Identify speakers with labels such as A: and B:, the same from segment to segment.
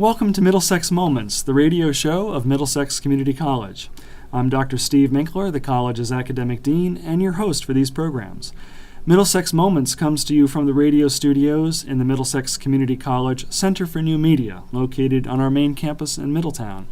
A: Welcome to Middlesex Moments, the radio show of Middlesex Community College. I'm Dr. Steve Minkler, the college's academic dean, and your host for these programs. Middlesex Moments comes to you from the radio studios in the Middlesex Community College Center for New Media, located on our main campus in Middletown.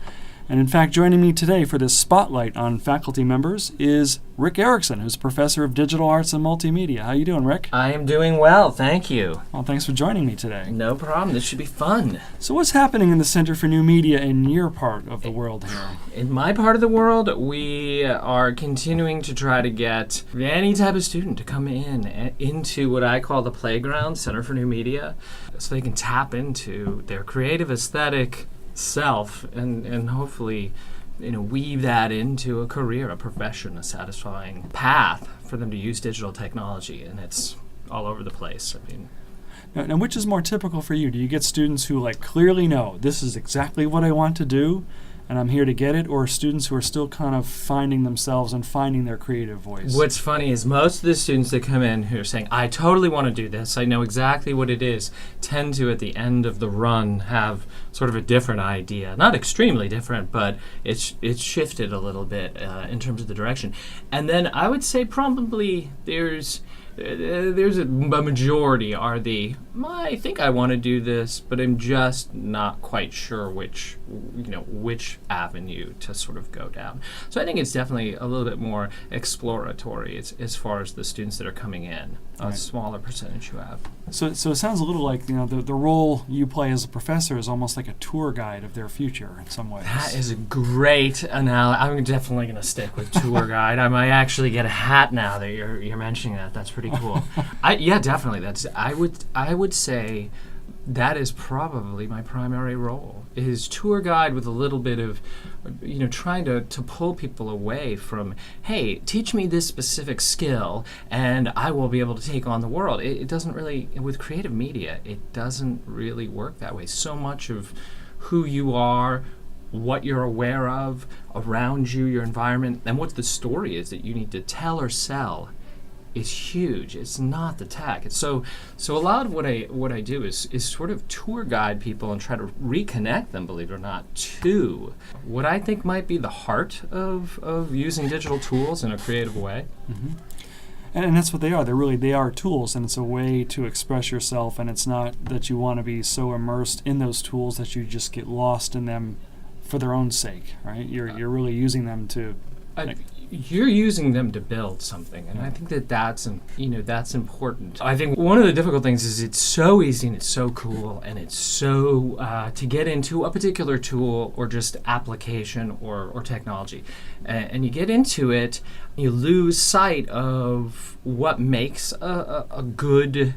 A: And in fact, joining me today for this spotlight on faculty members is Rick Eriksen, who's professor of digital arts and multimedia. How you doing, Rick?
B: I am doing well, thank you.
A: Well, thanks for joining me today.
B: No problem, this should be fun.
A: So what's happening in the Center for New Media in your part of the world here?
B: In my part of the world, we are continuing to try to get any type of student to come into what I call the playground, Center for New Media, so they can tap into their creative aesthetic self and hopefully weave that into a career, a profession, a satisfying path for them to use digital technology, and it's all over the place. I mean,
A: now which is more typical for you? Do you get students who clearly know this is exactly what I want to do and I'm here to get it, or students who are still kind of finding themselves and finding their creative voice?
B: What's funny is most of the students that come in who are saying, I totally want to do this, I know exactly what it is, tend to, at the end of the run, have sort of a different idea. Not extremely different, but it's shifted a little bit in terms of the direction. And then I would say probably there's a majority are I think I want to do this, but I'm just not quite sure which avenue to sort of go down. So I think it's definitely a little bit more exploratory as far as the students that are coming in. A smaller percentage you have.
A: So it sounds a little like the role you play as a professor is almost like a tour guide of their future in some ways.
B: That is a great analogy. I'm definitely going to stick with tour guide. I might actually get a hat now that you're mentioning that. That's pretty cool. Yeah, definitely. I would say that is probably my primary role, is tour guide with a little bit of trying to pull people away from, hey, teach me this specific skill and I will be able to take on the world. It doesn't really, with creative media, it doesn't really work that way. So much of who you are, what you're aware of around you, your environment, and what the story is that you need to tell or sell is huge. It's not the tech. So a lot of what I do is sort of tour guide people and try to reconnect them, believe it or not, to what I think might be the heart of using digital tools in a creative way.
A: Mm-hmm. And that's what they are. They are tools, and it's a way to express yourself, and it's not that you want to be so immersed in those tools that you just get lost in them for their own sake, right? You're really using them to
B: you're using them to build something, and I think that's important. I think one of the difficult things is it's so easy and it's so cool, and it's so to get into a particular tool or just application or technology, and you get into it, you lose sight of what makes a good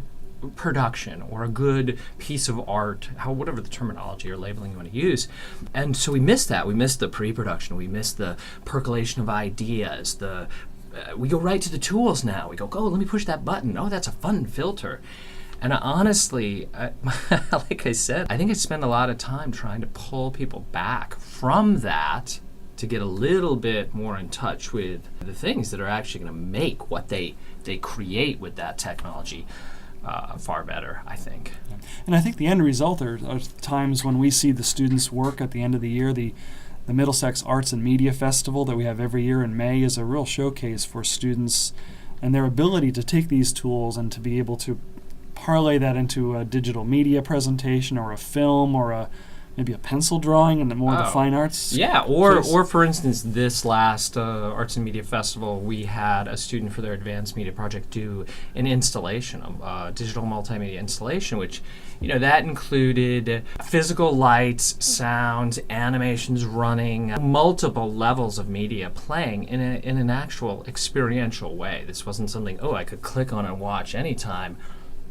B: production or a good piece of art, whatever the terminology or labeling you want to use. And so we miss that. We miss the pre-production. We miss the percolation of ideas. We go right to the tools now. We go, let me push that button. Oh, that's a fun filter. And honestly, like I said, I think I spend a lot of time trying to pull people back from that to get a little bit more in touch with the things that are actually going to make what they create with that technology far better, I think.
A: And I think the end result are times when we see the students' work at the end of the year. The Middlesex Arts and Media Festival that we have every year in May is a real showcase for students and their ability to take these tools and to be able to parlay that into a digital media presentation or a film or maybe a pencil drawing and the fine arts.
B: Yeah, or for instance, this last Arts and Media Festival, we had a student for their advanced media project do an installation, a digital multimedia installation, which, that included physical lights, sounds, animations running, multiple levels of media playing in an actual experiential way. This wasn't something, I could click on and watch anytime.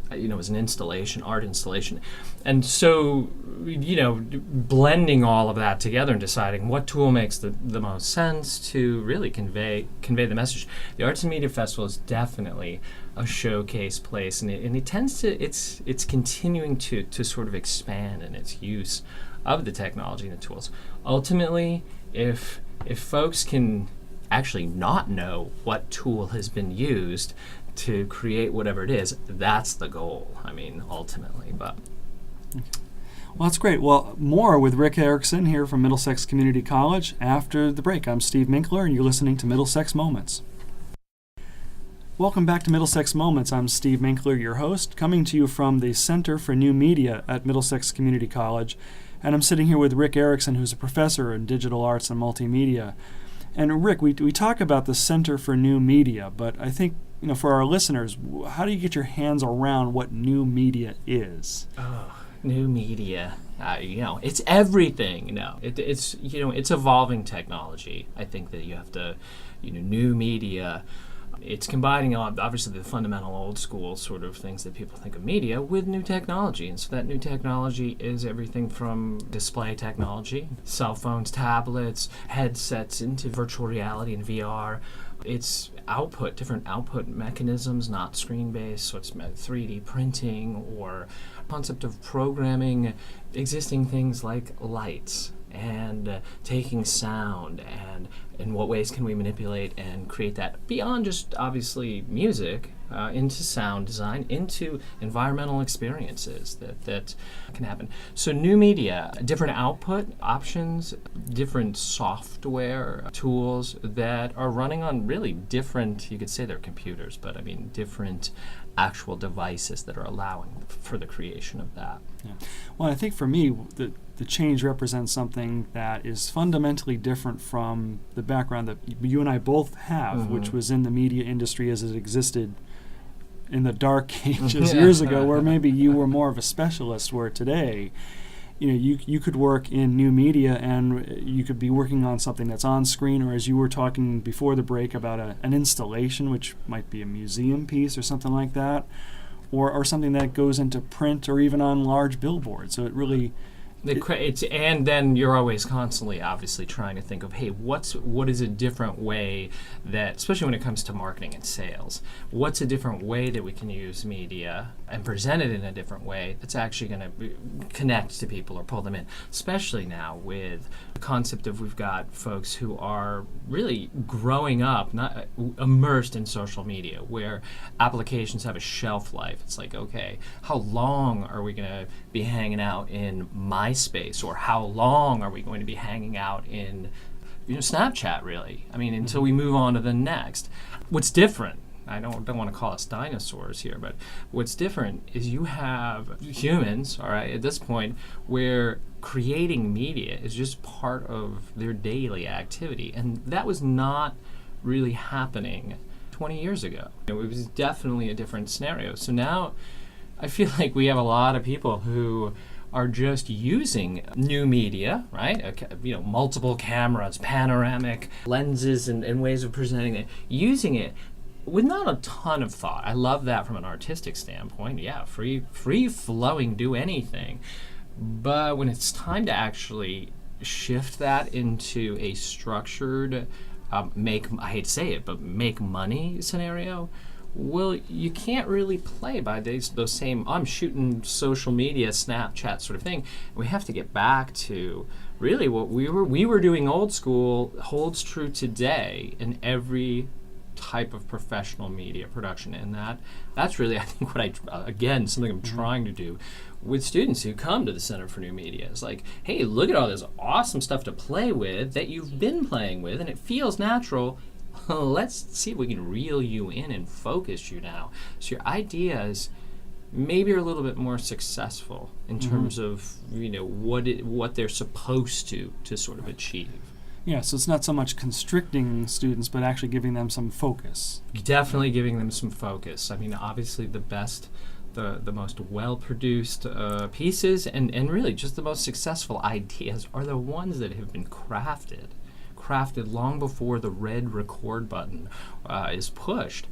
B: It was an installation, art installation. And so, blending all of that together and deciding what tool makes the most sense to really convey the message. The Arts and Media Festival is definitely a showcase place, and it tends to, it's continuing to sort of expand in its use of the technology and the tools. Ultimately, if folks can actually not know what tool has been used to create whatever it is, that's the goal, ultimately. But
A: Well, that's great. Well, more with Rick Eriksen here from Middlesex Community College after the break. I'm Steve Minkler, and you're listening to Middlesex Moments. Welcome back to Middlesex Moments. I'm Steve Minkler, your host, coming to you from the Center for New Media at Middlesex Community College. And I'm sitting here with Rick Eriksen, who's a professor in digital arts and multimedia. And Rick, we talk about the Center for New Media, but I think, for our listeners, how do you get your hands around what new media is?
B: Oh, new media. It's everything. It's evolving technology. I think that you have to, new media. It's combining, obviously, the fundamental old school sort of things that people think of media with new technology. And so that new technology is everything from display technology, cell phones, tablets, headsets, into virtual reality and VR. It's different output mechanisms, not screen-based, so it's 3D printing or concept of programming existing things like lights and taking sound and in what ways can we manipulate and create that beyond just obviously music into sound design, into environmental experiences that can happen. So new media, different output options, different software tools that are running on really different, you could say they're computers, but I mean different actual devices that are allowing for the creation of that.
A: Yeah. Well, I think for me, the change represents something that is fundamentally different from the background that you and I both have, which was in the media industry as it existed in the dark ages years ago, where maybe you were more of a specialist, where today, you could work in new media and you could be working on something that's on screen, or as you were talking before the break about an installation, which might be a museum piece or something like that, or something that goes into print or even on large billboards. So it really...
B: and then you're always constantly obviously trying to think of, hey, what is a different way that, especially when it comes to marketing and sales, what's a different way that we can use media and present it in a different way that's actually going to connect to people or pull them in, especially now with the concept of we've got folks who are really growing up, not immersed in social media, where applications have a shelf life. It's like, okay, how long are we going to be hanging out in MySpace, or how long are we going to be hanging out in Snapchat, really? I mean, until we move on to the next. What's different, I don't want to call us dinosaurs here, but what's different is you have humans, all right, at this point, where creating media is just part of their daily activity. And that was not really happening 20 years ago. It was definitely a different scenario. So now I feel like we have a lot of people who are just using new media, right? Multiple cameras, panoramic lenses, and ways of presenting it, using it with not a ton of thought. I love that from an artistic standpoint. Yeah, free flowing, do anything. But when it's time to actually shift that into a structured, I hate to say it, but make money scenario, well, you can't really play by those same, I'm shooting social media, Snapchat sort of thing. We have to get back to really what we were doing old school holds true today in every type of professional media production. And that's really, I think, something I'm trying to do with students who come to the Center for New Media. It's like, hey, look at all this awesome stuff to play with that you've been playing with, and it feels natural. Let's see if we can reel you in and focus you now, so your ideas maybe are a little bit more successful in terms of what they're supposed to sort of achieve.
A: Yeah, so it's not so much constricting students, but actually giving them some focus.
B: Definitely giving them some focus. I mean, obviously the best, the most well-produced pieces and really just the most successful ideas are the ones that have been crafted long before the red record button is pushed,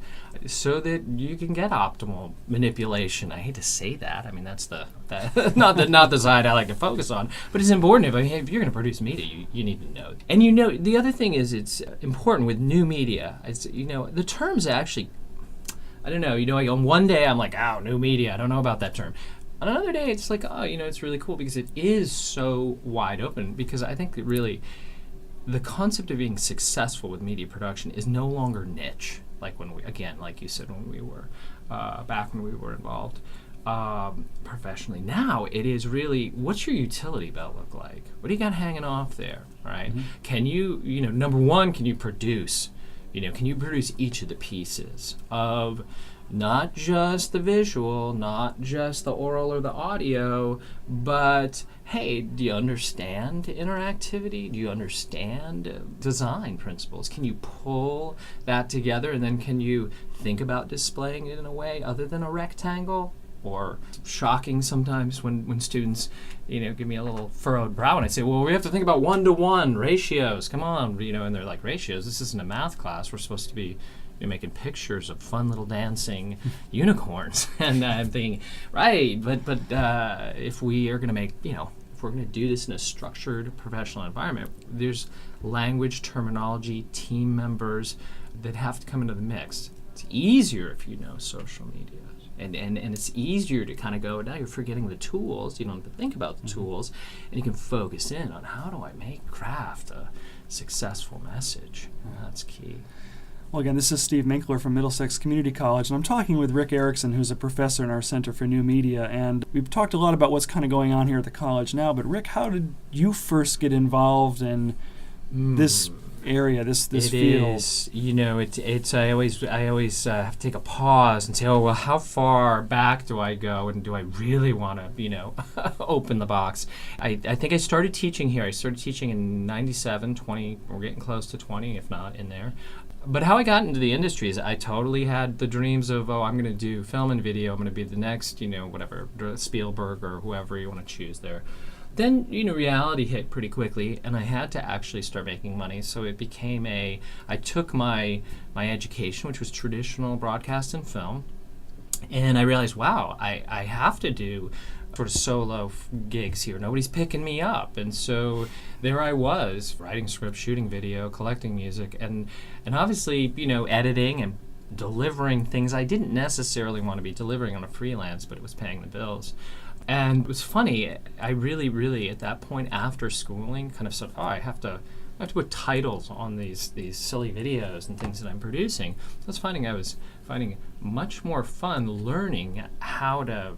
B: so that you can get optimal manipulation. I hate to say that. I mean, that's not the side I like to focus on, but it's important. If you're going to produce media, you need to know. And the other thing is, it's important with new media. It's the terms actually, I don't know. Like on one day I'm like, new media. I don't know about that term. On another day it's like, it's really cool because it is so wide open. Because I think that really, the concept of being successful with media production is no longer niche, like when we, again, like you said, when we were back when we were involved. professionally. Now it is really, what's your utility belt look like? What do you got hanging off there, right? Can you, number one, can you produce? Can you produce each of the pieces of not just the visual, not just the oral or the audio, but hey, do you understand interactivity? Do you understand design principles? Can you pull that together, and then can you think about displaying it in a way other than a rectangle? Or shocking sometimes when students, give me a little furrowed brow and I say, well, we have to think about 1-to-1 ratios. Come on, and they're like, ratios? This isn't a math class. We're supposed to be making pictures of fun little dancing unicorns. And I'm thinking, right, but if we are going to make, if we're going to do this in a structured professional environment, there's language, terminology, team members that have to come into the mix. It's easier if you know social media. And it's easier to kind of go, now you're forgetting the tools, you don't have to think about the tools, and you can focus in on how do I craft a successful message. That's key.
A: Well, again, this is Steve Minkler from Middlesex Community College, and I'm talking with Rick Eriksen, who's a professor in our Center for New Media, and we've talked a lot about what's kind of going on here at the college now, but Rick, how did you first get involved in this area, this field?
B: It's I always have to take a pause and say, oh well, how far back do I go, and do I really want to open the box? I think I started teaching here. I started teaching in 97, 20. We're getting close to 20, if not in there. But how I got into the industry is I totally had the dreams of, I'm going to do film and video. I'm going to be the next, whatever, Spielberg or whoever you want to choose there. Then, reality hit pretty quickly, and I had to actually start making money. So it became I took my education, which was traditional broadcast and film, and I realized, wow, I have to do sort of solo gigs here. Nobody's picking me up. And so there I was, writing scripts, shooting video, collecting music, and obviously, editing and delivering things I didn't necessarily want to be delivering on a freelance, but it was paying the bills. And it was funny, I really, really, at that point after schooling, kind of said, I have to put titles on these silly videos and things that I'm producing. So I was finding much more fun learning how to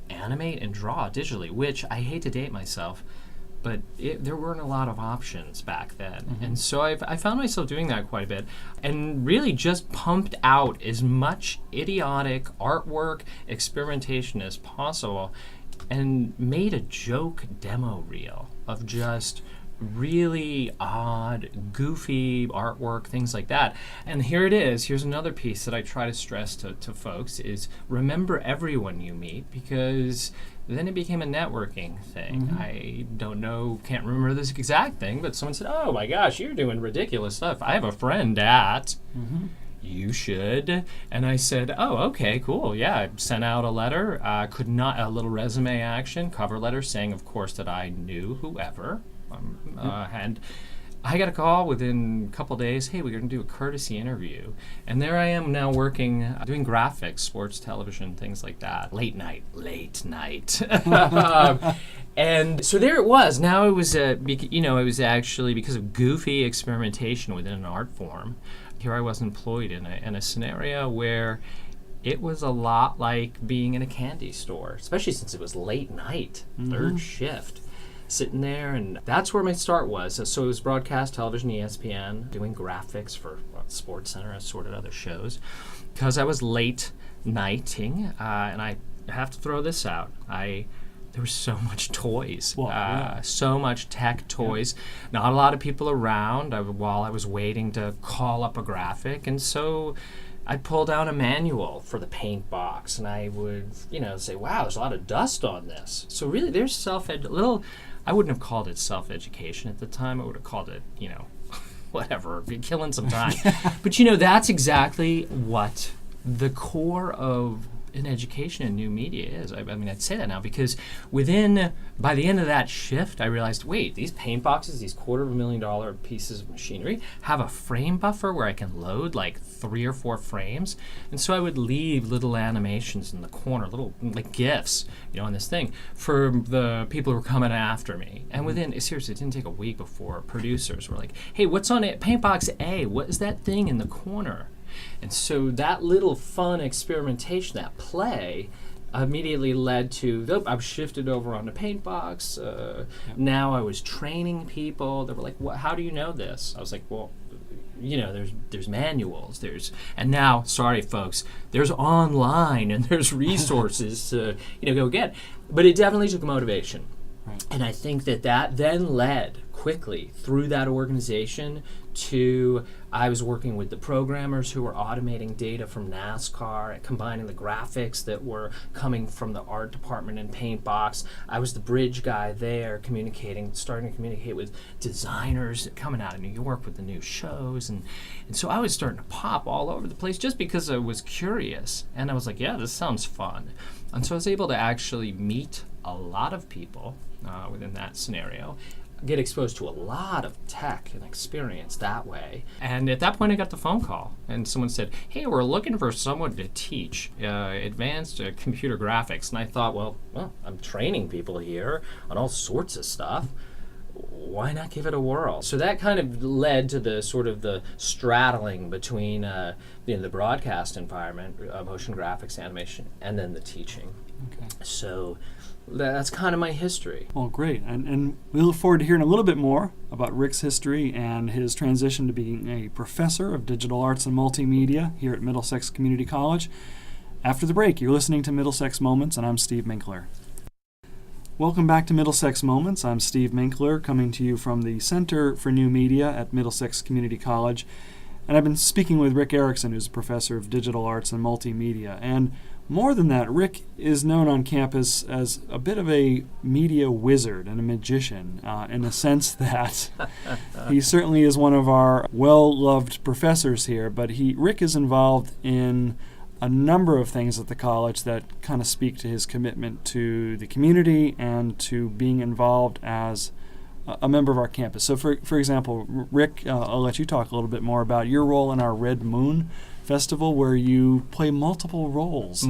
B: animate and draw digitally, which I hate to date myself, but there weren't a lot of options back then. And so I found myself doing that quite a bit, and really just pumped out as much idiotic artwork, experimentation as possible, and made a joke demo reel of just really odd, goofy artwork, things like that. And here it is. Here's another piece that I try to stress to folks is remember everyone you meet, because then it became a networking thing. I don't know, can't remember this exact thing, but someone said, oh my gosh, you're doing ridiculous stuff. I have a friend at... You should. And I said, oh, okay, cool. Yeah, I sent out a letter, a little resume action, cover letter saying, of course, that I knew whoever. And I got a call within a couple days, hey, we're going to do a courtesy interview. And there I am now working, doing graphics, sports television, things like that. Late night. And so there it was. Now it was, it was actually because of goofy experimentation within an art form. Here I was employed in a scenario where it was a lot like being in a candy store, especially since it was late night, third shift, sitting there, and that's where my start was. So it was broadcast television, ESPN, doing graphics for Sports Center, assorted other shows. Because I was late nighting, and I have to throw this out, there was so much toys, so much tech toys. Not a lot of people around while I was waiting to call up a graphic, and so I'd pull down a manual for the paint box, and I would, say, "Wow, there's a lot of dust on this." So really, there's I wouldn't have called it self-education at the time. I would have called it, whatever, killing some time. But that's exactly what the core of in education and new media is. I mean, I'd say that now because by the end of that shift, I realized, wait, these paint boxes, these $250,000 pieces of machinery have a frame buffer where I can load like 3 or 4 frames. And so I would leave little animations in the corner, little like GIFs, on this thing for the people who were coming after me. And seriously, it didn't take a week before producers were like, hey, what's on it? Paint box A, what is that thing in the corner? And so that little fun experimentation, that play, immediately led to, I was shifted over onto Paintbox. Now I was training people. They were like, how do you know this? I was like, well, there's manuals, and now, sorry folks, there's online and there's resources to, go get. But it definitely took motivation.
A: Right.
B: And I think that then led quickly through that organization to, I was working with the programmers who were automating data from NASCAR and combining the graphics that were coming from the art department in Paintbox. I was the bridge guy there, starting to communicate with designers coming out of New York with the new shows. And so I was starting to pop all over the place just because I was curious. And I was like, yeah, this sounds fun. And so I was able to actually meet a lot of people within that scenario, get exposed to a lot of tech and experience that way. And at that point I got the phone call and someone said, hey, we're looking for someone to teach advanced computer graphics. And I thought, well, I'm training people here on all sorts of stuff. Why not give it a whirl? So that kind of led to the sort of the straddling between the broadcast environment, motion graphics, animation, and then the teaching.
A: Okay.
B: So that's kind of my history.
A: Well, great. And we look forward to hearing a little bit more about Rick's history and his transition to being a professor of digital arts and multimedia here at Middlesex Community College. After the break, you're listening to Middlesex Moments, and I'm Steve Minkler. Welcome back to Middlesex Moments. I'm Steve Minkler, coming to you from the Center for New Media at Middlesex Community College. And I've been speaking with Rick Eriksen, who's a professor of digital arts and multimedia. And more than that, Rick is known on campus as a bit of a media wizard and a magician, in the sense that he certainly is one of our well-loved professors here, but Rick is involved in a number of things at the college that kind of speak to his commitment to the community and to being involved as a member of our campus. So, for example, Rick, I'll let you talk a little bit more about your role in our Red Moon Festival, where you play multiple roles.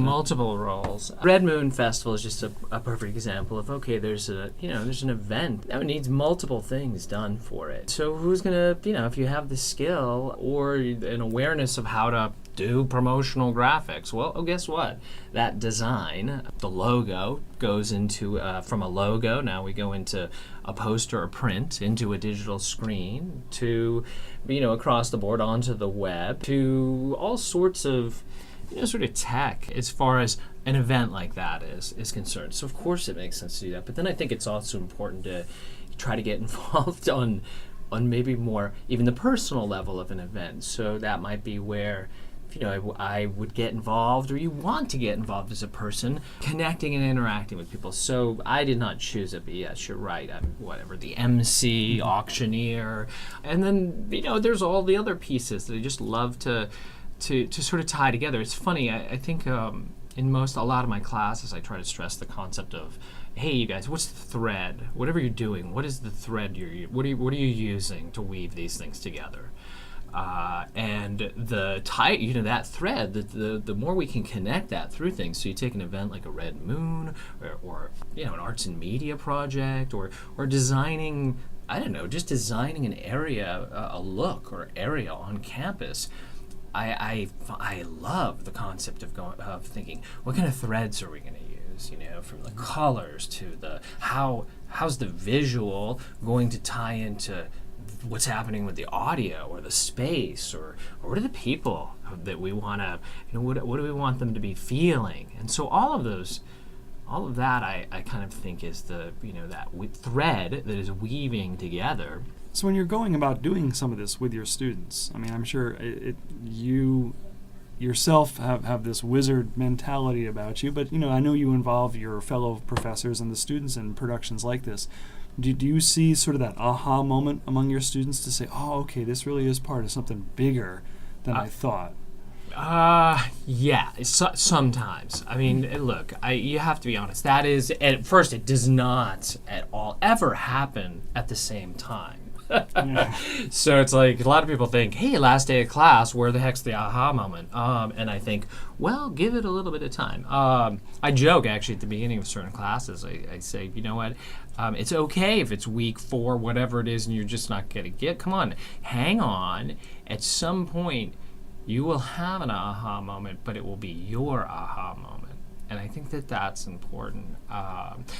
B: Red Moon Festival is just a perfect example of, okay, there's an event that needs multiple things done for it. So who's gonna, if you have the skill or an awareness of how to do promotional graphics, well, guess what? That design, the logo, goes into, from a logo, now we go into a poster or print, into a digital screen, to, across the board onto the web, to all sorts of, sort of tech as far as an event like that is concerned. So of course it makes sense to do that, but then I think it's also important to try to get involved on maybe more even the personal level of an event. So that might be where I would get involved, or you want to get involved as a person, connecting and interacting with people. So I did not choose it, but yes, you're right. I'm the MC, auctioneer, and then there's all the other pieces that I just love to sort of tie together. It's funny. I think in a lot of my classes, I try to stress the concept of, hey, you guys, what's the thread? Whatever you're doing, what is the thread what are you using to weave these things together? And that thread, the more we can connect that through things. So you take an event like a Red Moon, or an arts and media project, or designing, just designing an area, a look or area on campus. I love the concept of thinking, what kind of threads are we going to use? From the colors to how's the visual going to tie into what's happening with the audio or the space, or what are the people that we want to, what do we want them to be feeling? And so all of that I kind of think is the, that thread that is weaving together.
A: So when you're going about doing some of this with your students, I'm sure you yourself have this wizard mentality about you, but I know you involve your fellow professors and the students in productions like this. Do you see sort of that aha moment among your students to say, oh, okay, this really is part of something bigger than I thought? Yeah, sometimes. Look, you have to be honest. That is, at first, it does not at all ever happen at the same time. Yeah. So it's like a lot of people think, hey, last day of class, where the heck's the aha moment? And I think, well, give it a little bit of time. I joke, actually, at the beginning of certain classes. I say, you know what? It's okay if it's week 4, whatever it is, and you're just not going to get. Come on, hang on. At some point, you will have an aha moment, but it will be your aha moment.
B: And I think that that's important.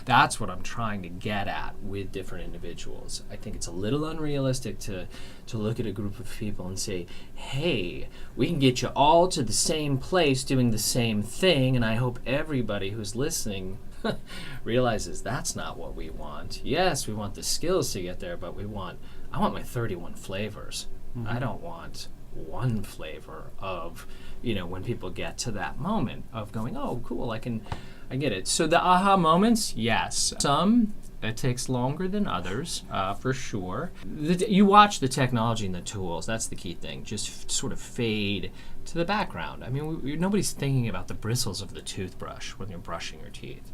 B: That's what I'm trying to get at with different individuals. I think it's a little unrealistic to look at a group of people and say, hey, we can get you all to the same place doing the same thing, and I hope everybody who's listening realizes that's not what we want. Yes, we want the skills to get there, but I want my 31 flavors. Mm-hmm. I don't want one flavor of, when people get to that moment of going, oh, cool, I get it. So the aha moments, yes. Some, it takes longer than others, for sure. You watch the technology and the tools, that's the key thing, just sort of fade to the background. I mean, nobody's thinking about the bristles of the toothbrush when you're brushing your teeth.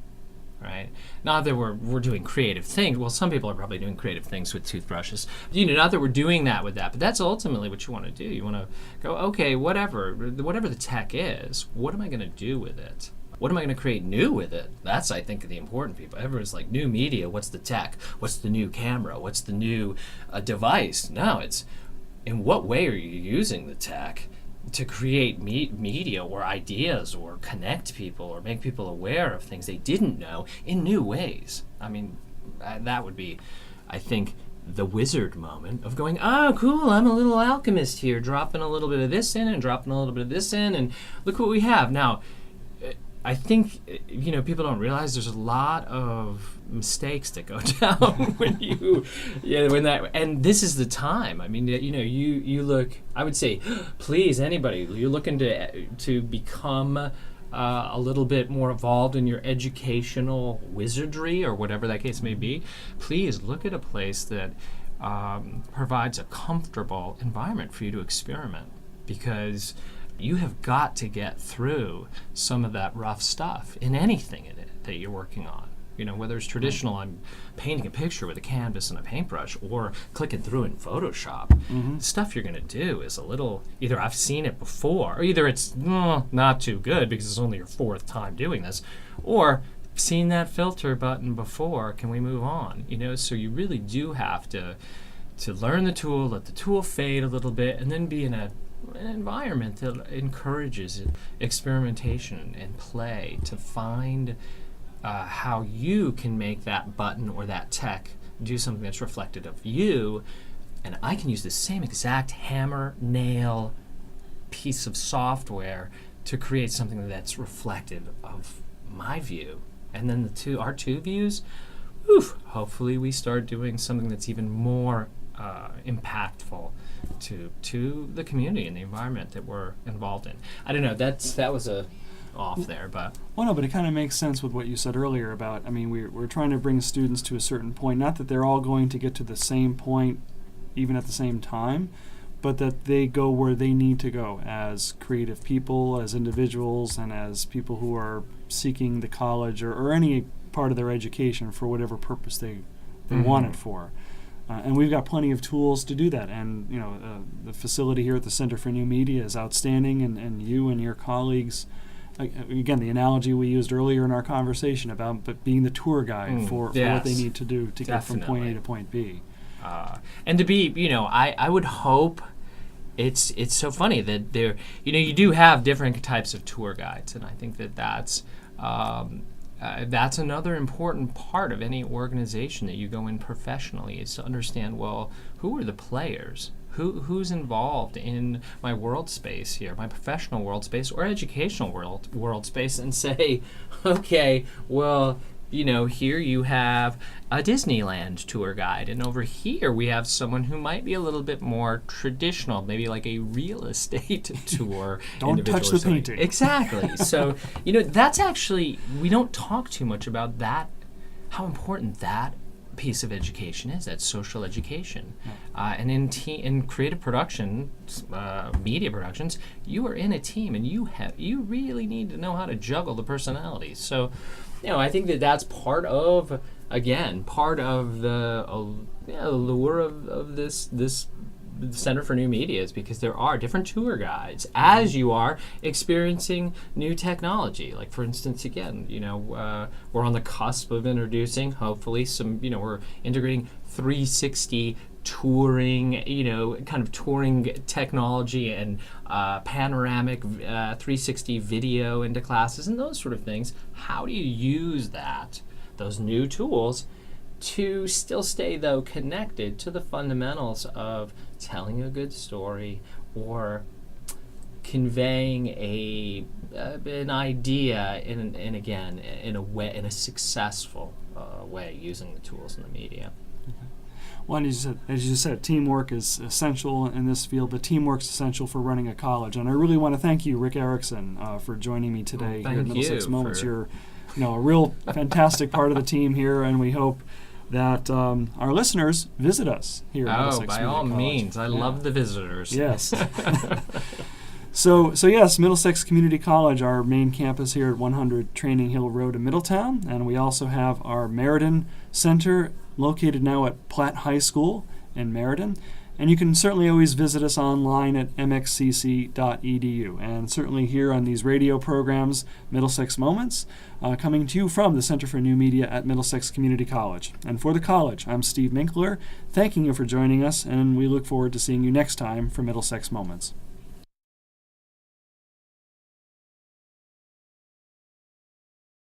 B: Right? Not that we're doing creative things. Well, some people are probably doing creative things with toothbrushes. Not that we're doing that with that, but that's ultimately what you want to do. You want to go, okay, whatever the tech is, what am I going to do with it? What am I going to create new with it? That's, I think, the important people. Everyone's like, new media, what's the tech? What's the new camera? What's the new device? No, it's in what way are you using the tech to create media or ideas or connect people or make people aware of things they didn't know in new ways. I mean, that would be, I think, the wizard moment of going, oh, cool, I'm a little alchemist here, dropping a little bit of this in and dropping a little bit of this in, and look what we have. Now, I think, people don't realize there's a lot of mistakes that go down and this is the time. I mean, you look, I would say, please, anybody, you're looking to become a little bit more evolved in your educational wizardry or whatever that case may be, please look at a place that provides a comfortable environment for you to experiment, because you have got to get through some of that rough stuff in anything in it that you're working on. Whether it's traditional, I'm painting a picture with a canvas and a paintbrush, or clicking through in Photoshop. Mm-hmm. The stuff you're going to do is a little, either I've seen it before, or either it's not too good because it's only your fourth time doing this, or seen that filter button before, can we move on? So you really do have to learn the tool, let the tool fade a little bit, and then be in an environment that encourages experimentation and play to find how you can make that button or that tech do something that's reflective of you. And I can use the same exact hammer, nail piece of software to create something that's reflective of my view. And then our two views, hopefully we start doing something that's even more impactful to the community and the environment that we're involved in. I don't know, that was off there, but...
A: Well, no, but it kind of makes sense with what you said earlier about, I mean, we're trying to bring students to a certain point, not that they're all going to get to the same point even at the same time, but that they go where they need to go as creative people, as individuals, and as people who are seeking the college or any part of their education for whatever purpose they want it for. And we've got plenty of tools to do that. And, the facility here at the Center for New Media is outstanding, and you and your colleagues, again, the analogy we used earlier in our conversation about being the tour guide for what they need to do to get from point A to point B.
B: And to be, I would hope, it's so funny that there, you do have different types of tour guides, and I think that's another important part of any organization that you go in professionally, is to understand, well, who are the players? Who's involved in my world space here, my professional world space or educational world space, and say, okay, well, here you have a Disneyland tour guide, and over here we have someone who might be a little bit more traditional, maybe like a real estate tour.
A: Don't touch the painting.
B: Exactly. So, that's actually, we don't talk too much about that, how important that piece of education is, that social education. And in creative production, media productions, you are in a team, and you really need to know how to juggle the personalities. So, I think that's part of the allure of this Center for New Media, is because there are different tour guides as you are experiencing new technology. Like, for instance, again, we're on the cusp of introducing, hopefully, we're integrating 360 touring, kind of touring technology and panoramic 360 video into classes and those sort of things. How do you use those new tools, to still stay, though, connected to the fundamentals of telling a good story or conveying an idea in a successful way using the tools in the media?
A: Well, as you said, teamwork is essential in this field, but teamwork's essential for running a college. And I really want to thank you, Rick Eriksen, for joining me today here at Middlesex Moments. You're a real fantastic part of the team here, and we hope that our listeners visit us here at Middlesex Community College.
B: By all means. I love the visitors.
A: Yes. So yes, Middlesex Community College, our main campus here at 100 Training Hill Road in Middletown, and we also have our Meriden Center located now at Platt High School in Meriden. And you can certainly always visit us online at mxcc.edu. And certainly here on these radio programs, Middlesex Moments, coming to you from the Center for New Media at Middlesex Community College. And for the college, I'm Steve Minkler, thanking you for joining us, and we look forward to seeing you next time for Middlesex Moments.